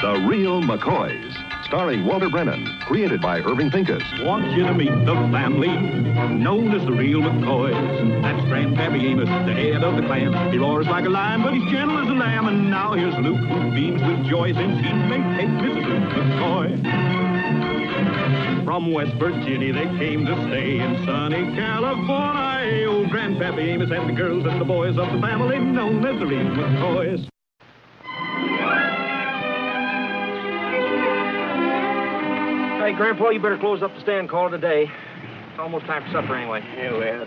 The Real McCoys, starring Walter Brennan, created by Irving Pincus. Want you to meet the family known as the Real McCoys. That's Grandpappy Amos, the head of the clan. He roars like a lion, but he's gentle as a lamb. And now here's Luke, who beams with joy since he may take Miss Luke McCoy. From West Virginia they came to stay in sunny California. Old Grandpappy Amos and the girls and the boys of the family known as the Real McCoys. Hey, Grandpa, you better close up the stand and call it a day. It's almost time for supper anyway. Yeah, well.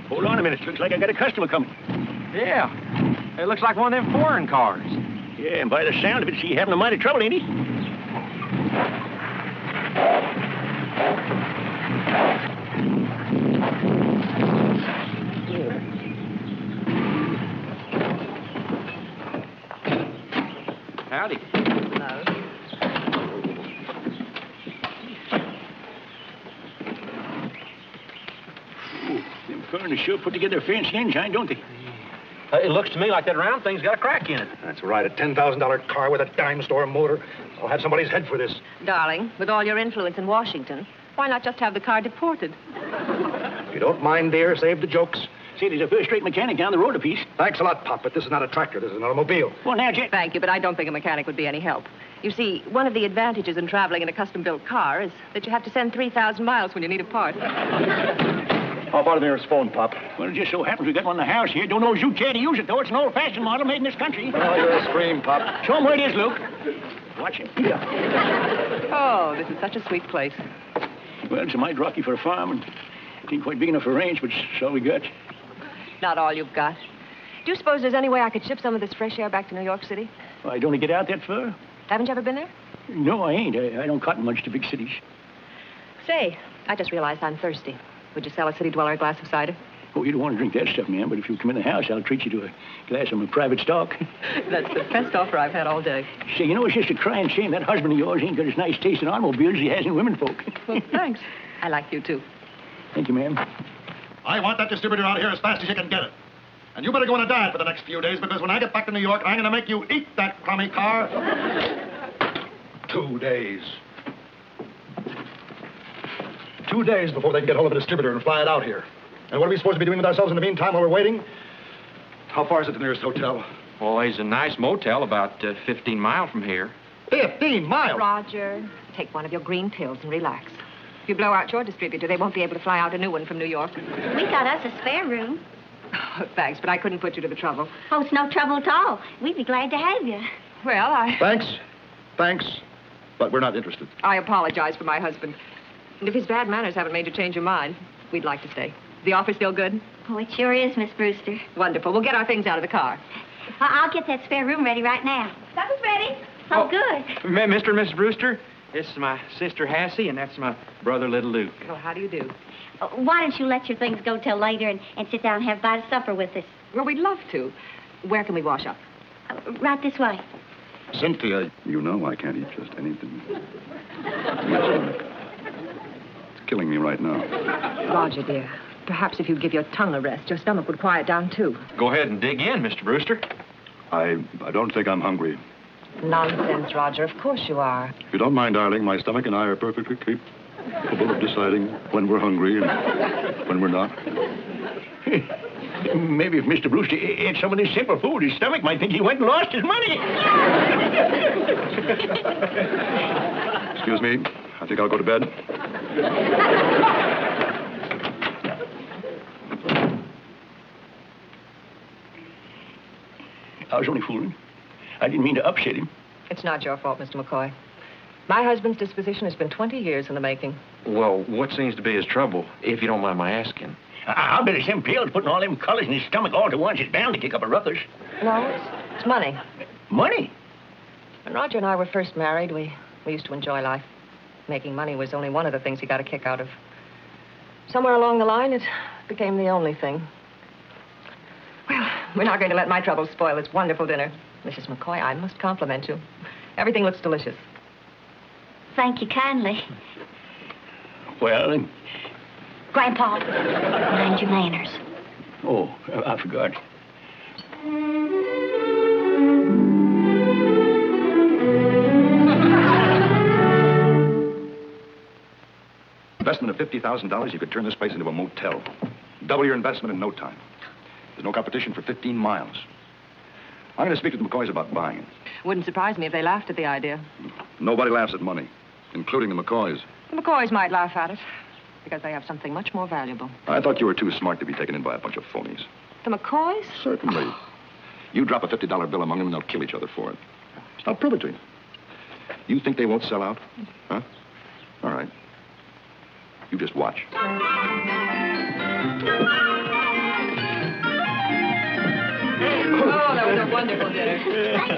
Hold on a minute. Looks like I got a customer coming. Yeah. It looks like one of them foreign cars. Yeah, and by the sound of it, she having a mighty trouble, ain't he? Howdy. Hello. Them foreigners sure put together a fancy engine, don't they? It looks to me like that round thing's got a crack in it. That's right, a $10,000 car with a dime store motor. I'll have somebody's head for this. Darling, with all your influence in Washington, why not just have the car deported? If you don't mind, dear, save the jokes. See, there's a first-rate mechanic down the road a piece. Thanks a lot, Pop, but this is not a tractor. This is an automobile. Well, now, Jet. Thank you, but I don't think a mechanic would be any help. You see, one of the advantages in traveling in a custom-built car is that you have to send 3,000 miles when you need a part. How about the nearest phone, Pop? Well, it just so happens we got one in the house here. Don't know as you care to use it, though. It's an old-fashioned model made in this country. Oh, you're a scream, Pop. Show him where it is, Luke. Watch him. Oh, this is such a sweet place. Well, it's a mite rocky for a farm, and it ain't quite big enough for a ranch, but it's all we got. Not all you've got. Do you suppose there's any way I could ship some of this fresh air back to New York City? I don't get out that far. Haven't you ever been there? No, I ain't. I don't cotton much to big cities. Say, I just realized I'm thirsty. Would you sell a city dweller a glass of cider? Oh, you don't want to drink that stuff, ma'am, but if you come in the house, I'll treat you to a glass of my private stock. That's the best offer I've had all day. Say, you know, it's just a crying shame that husband of yours ain't got as nice taste in automobiles as he has in womenfolk. Well, thanks. I like you, too. Thank you, ma'am. I want that distributor out here as fast as you can get it. And you better go on a diet for the next few days, because when I get back to New York, I'm going to make you eat that crummy car. 2 days. 2 days before they can get hold of a distributor and fly it out here. And what are we supposed to be doing with ourselves in the meantime while we're waiting? How far is it to the nearest hotel? Well, there's a nice motel about 15 miles from here. 15 miles? Roger, take one of your green pills and relax. If you blow out your distributor, they won't be able to fly out a new one from New York. We got us a spare room. Oh, thanks, but I couldn't put you to the trouble. Oh, it's no trouble at all. We'd be glad to have you. Well, Thanks. But we're not interested. I apologize for my husband. And if his bad manners haven't made you change your mind, we'd like to stay. The offer still good? Oh, it sure is, Miss Brewster. Wonderful. We'll get our things out of the car. I'll get that spare room ready right now. Supper's ready. Oh, good. Mr. and Mrs. Brewster, this is my sister Hassie, and that's my brother Little Luke. Well, how do you do? Why don't you let your things go till later and sit down and have a bite of supper with us? Well, we'd love to. Where can we wash up? Right this way. Cynthia. You know I can't eat just anything. My stomach. It's killing me right now. Roger, dear. Perhaps if you'd give your tongue a rest, your stomach would quiet down, too. Go ahead and dig in, Mr. Brewster. I don't think I'm hungry. Nonsense, Roger. Of course you are. If you don't mind, darling, my stomach and I are perfectly capable of deciding when we're hungry and when we're not. Maybe if Mr. Brewster ate some of this simple food, his stomach might think he went and lost his money. Excuse me. I think I'll go to bed. I was only fooling. I didn't mean to upset him. It's not your fault, Mr. McCoy. My husband's disposition has been 20 years in the making. Well, what seems to be his trouble, if you don't mind my asking? I'll bet it's them pills putting all them colors in his stomach all at once. It's bound to kick up a ruckus. No, it's money. Money? When Roger and I were first married, we used to enjoy life. Making money was only one of the things he got a kick out of. Somewhere along the line, it became the only thing. Well, we're not going to let my troubles spoil this wonderful dinner. Mrs. McCoy, I must compliment you. Everything looks delicious. Thank you kindly. Well, Grandpa, mind your manners. oh, I forgot. $50,000, you could turn this place into a motel. Double your investment in no time. There's no competition for 15 miles. I'm going to speak to the McCoys about buying it. Wouldn't surprise me if they laughed at the idea. Nobody laughs at money, including the McCoys. The McCoys might laugh at it, because they have something much more valuable. I thought you were too smart to be taken in by a bunch of phonies. The McCoys? Certainly. You drop a $50 bill among them and they'll kill each other for it. I'll prove it to you. You think they won't sell out? Huh? All right. You just watch. Oh, that was a wonderful dinner.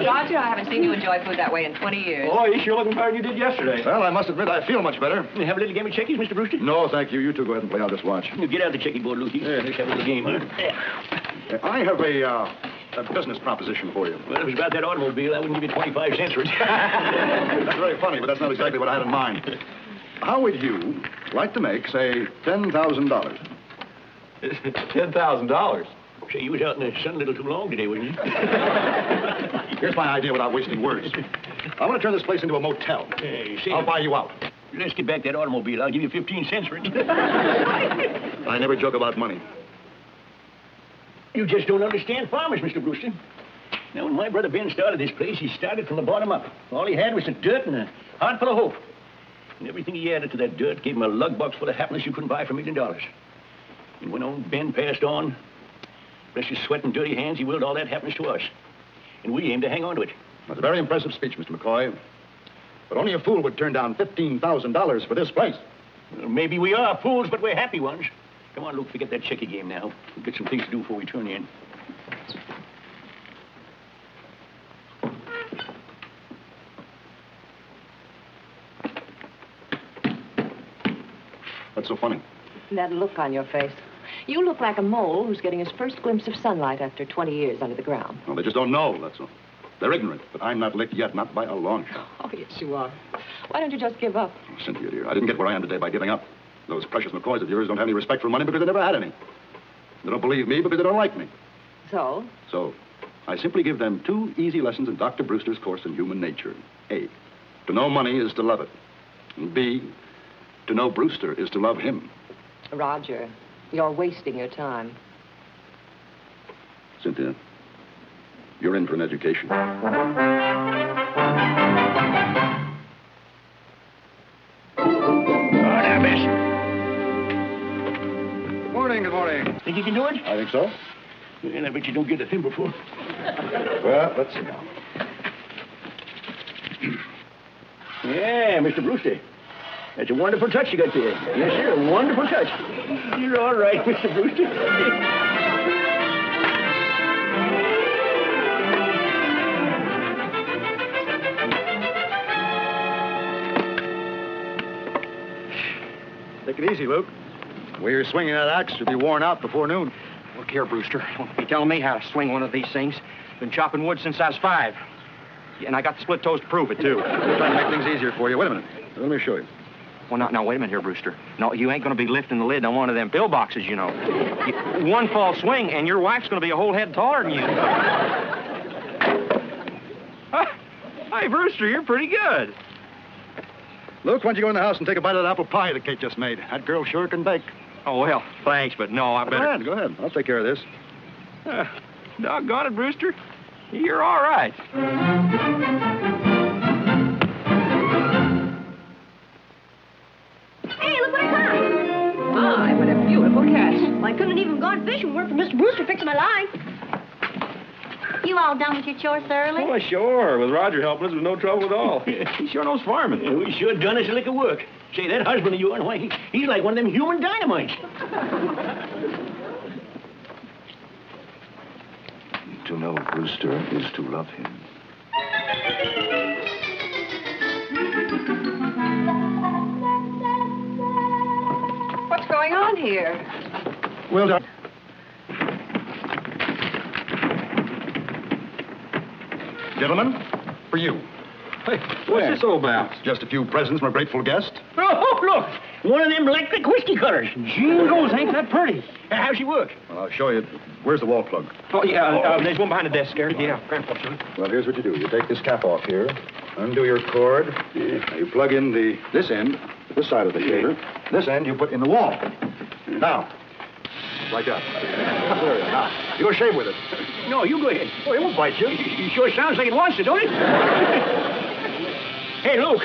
Roger, I haven't seen you enjoy food that way in 20 years. Oh, you sure looking better than you did yesterday. Well, I must admit, I feel much better. You have a little game of checkies, Mr. Brewster? No, thank you. You two go ahead and play. I'll just watch. You get out the checkie board, Lukey. Let's have a little game, huh? I have a business proposition for you. Well, if it's about that automobile, I wouldn't give you 25 cents for it. That's very funny, but that's not exactly what I had in mind. How would you like to make, say, $10,000? $10,000? Say, you was out in the sun a little too long today, wasn't you? Here's my idea without wasting words. I want to turn this place into a motel. Hey, see, I'll buy you out. let's get back that automobile. I'll give you 15 cents for it. I never joke about money. You just don't understand farmers, Mr. Brewster. Now, when my brother Ben started this place, he started from the bottom up. All he had was some dirt and a heart full of hope. And everything he added to that dirt gave him a lug box full of happiness you couldn't buy for $1 million. And when old Ben passed on, bless his sweat and dirty hands, he willed all that happiness to us. And we aim to hang on to it. That's a very impressive speech, Mr. McCoy. But only a fool would turn down $15,000 for this place. Well, maybe we are fools, but we're happy ones. Come on, Luke, forget that checky game now. We'll get some things to do before we turn in. What's so funny? That look on your face. You look like a mole who's getting his first glimpse of sunlight after 20 years under the ground. Well, they just don't know, that's all. They're ignorant, but I'm not licked yet, not by a long shot. Oh, yes, you are. Why don't you just give up? Oh, Cynthia, dear, I didn't get where I am today by giving up. Those precious McCoys of yours don't have any respect for money because they never had any. They don't believe me because they don't like me. So? So, I simply give them 2 easy lessons in Dr. Brewster's course in human nature. A, to know money is to love it. And B, to know Brewster is to love him. Roger, you're wasting your time. Cynthia, you're in for an education. Good morning. Think you can do it? I think so. And I bet you don't get a thing before. Well, let's see now. Yeah, Mr. Brewster. That's a wonderful touch you got there. Yes, sir, a wonderful touch. You're all right, Mr. Brewster. Take it easy, Luke. The way you're swinging that axe should be worn out before noon. Look here, Brewster. Don't be telling me how to swing one of these things. Been chopping wood since I was 5. Yeah, and I got the split toes to prove it, too. I'm trying to make things easier for you. Wait a minute. Let me show you. Well, now, wait a minute here, Brewster. No, you ain't going to be lifting the lid on one of them pillboxes, you know. One false swing, and your wife's going to be a whole head taller than you. Hey, Brewster, you're pretty good. Luke, why don't you go in the house and take a bite of that apple pie that Kate just made? That girl sure can bake. Oh, well, thanks, but no, I better... Go ahead. I'll take care of this. Doggone it, Brewster. You're all right. Hey, look what I caught. My, what a beautiful catch. Well, I couldn't have even gone fishing were it for Mr. Brewster fixing my line. You all done with your chores thoroughly? Oh, sure. With Roger helping us, there's no trouble at all. He sure knows farming. Yeah, we sure done us a lick of work. Say, that husband of yours, why, he's like one of them human dynamites. To know Brewster is to love him. What's going on here? Well done. Gentlemen, for you. Hey, what's this all about? Just a few presents from a grateful guest. Oh, look, one of them electric whiskey cutters. Jingles, ain't that pretty? How's she work? Well, I'll show you. Where's the wall plug? Oh, yeah, there's one behind the desk there. Yeah, Grandpa, sure. Well, here's what you do. You take this cap off here, undo your cord, and you plug in this end this side of the shaver. This end you put in the wall. Now, like that. There you are. Now, you go shave with it. No, you go ahead. Oh, it won't bite you. It sure sounds like it wants to, don't it? Hey, Luke.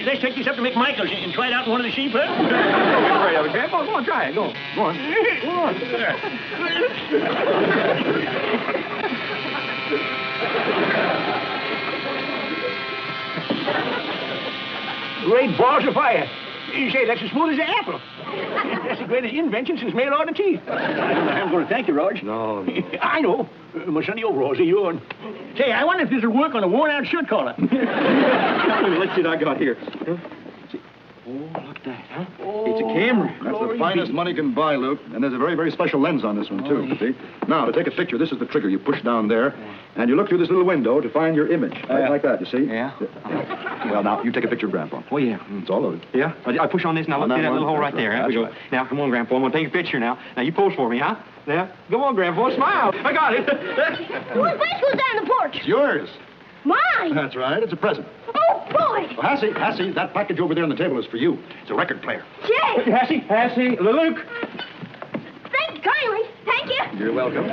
Let's take this up to McMichael's and try it out in one of the sheep, huh? Don't be afraid of it, Grandpa. Go on, try it. Go on. Go on. Go on. Great balls of fire. You say that's as smooth as an apple. That's the greatest invention since mail-order teeth. I don't know how I'm going to thank you, Rog. No. I know. My Sunday overalls are yours. Say, I wonder if this will work on a worn-out shirt collar. Let's see what I got here. Huh? Oh, look at that, huh? It's a camera. That's the finest money can buy, Luke. And there's a very, very special lens on this one, too. See? Now, to take a picture, this is the trigger. You push down there, and you look through this little window to find your image. Right like that, you see? Yeah. Well, now, you take a picture of Grandpa. Oh, yeah. It's all loaded. Yeah? I push on this, now look through that little hole right there. There we go. Now, come on, Grandpa. I'm going to take a picture now. Now, you pose for me, huh? Yeah? Come on, Grandpa. Smile. I got it. Whose place goes down the porch? It's yours. Mine. That's right. It's a present. Oh, boy. Well, Hassie, that package over there on the table is for you. It's a record player. Jay. Hassie, Luke. Thank you kindly. Thank you. You're welcome.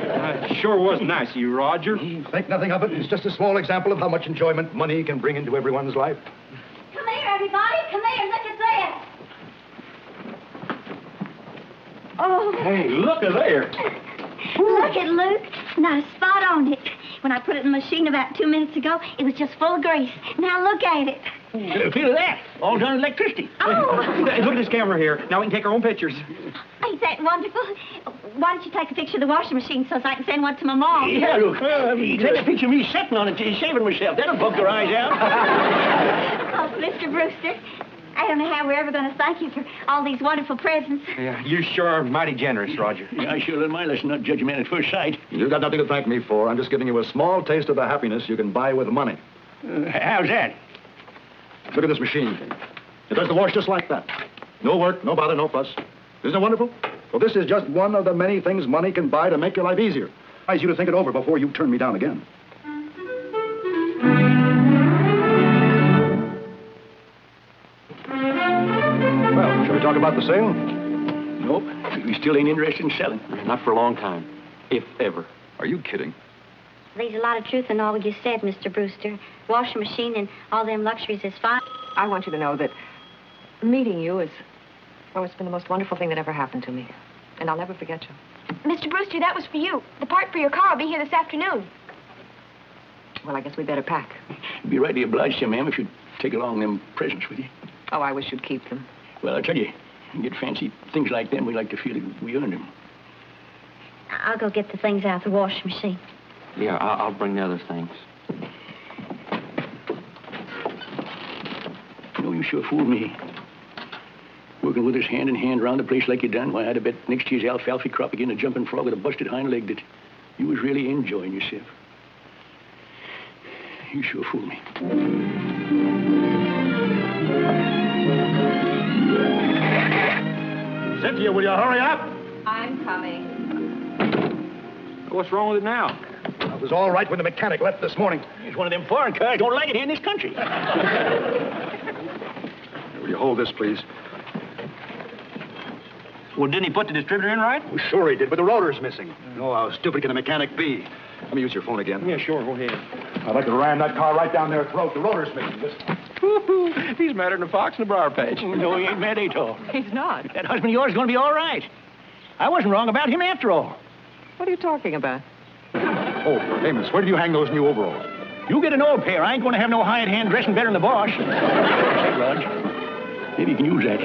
Sure was nice of you, Roger. Think nothing of it. It's just a small example of how much enjoyment money can bring into everyone's life. Come here, everybody. Come here. Look at that. Oh. Hey, look at there. Look at Luke. Now, spot on it. When I put it in the machine about 2 minutes ago, it was just full of grease. Now look at it. Feel that. All done with electricity. Oh. Hey, look at this camera here. Now we can take our own pictures. Ain't that wonderful? Why don't you take a picture of the washing machine so I can send one to my mom? Yeah, look. Take a picture of me sitting on it, shaving myself. That'll poke your eyes out. Oh, Mr. Brewster, I don't know how we're ever going to thank you for all these wonderful presents. Yeah, you sure are mighty generous, Roger. Yeah, I sure learned my lesson, not judge a man at first sight. You've got nothing to thank me for. I'm just giving you a small taste of the happiness you can buy with money. How's that? Look at this machine. It does the wash just like that. No work, no bother, no fuss. Isn't it wonderful? Well, this is just one of the many things money can buy to make your life easier. I advise you to think it over before you turn me down again. Well, shall we talk about the sale? Nope. We still ain't interested in selling. Not for a long time, if ever. Are you kidding? There's a lot of truth in all you said, Mr. Brewster. Washing machine and all them luxuries is fine. I want you to know that meeting you is, well, it's been the most wonderful thing that ever happened to me. And I'll never forget you. Mr. Brewster, that was for you. The part for your car will be here this afternoon. Well, I guess we better pack. Be rightly obliged to you, ma'am, if you'd take along them presents with you. Oh, I wish you'd keep them. Well, I tell you get fancy things like them, we like to feel that we earned them. I'll go get the things out of the washing machine. Yeah, I'll bring the other things. You know, you sure fooled me. Working with us hand in hand around the place like you done, why, I'd have bet next year's alfalfa crop again a jumping frog with a busted hind leg that you was really enjoying yourself. You sure fooled me. Cynthia, will you hurry up? I'm coming. What's wrong with it now? It was all right when the mechanic left this morning. It's one of them foreign cars. Don't like it here in this country. Will you hold this, please? Well, didn't he put the distributor in right? Well, sure he did, but the rotor's missing. Oh, how stupid can a mechanic be? Let me use your phone again. Yeah, sure, go ahead. I'd like to ram that car right down their throat. The rotor's missing. Just... He's madder than a fox in a briar patch. No, he ain't mad at all. He's not. That husband of yours is going to be all right. I wasn't wrong about him after all. What are you talking about? Oh, Amos, where did you hang those new overalls? You get an old pair. I ain't going to have no hired hand dressing better than the boss. Say, Rog, maybe you can use that.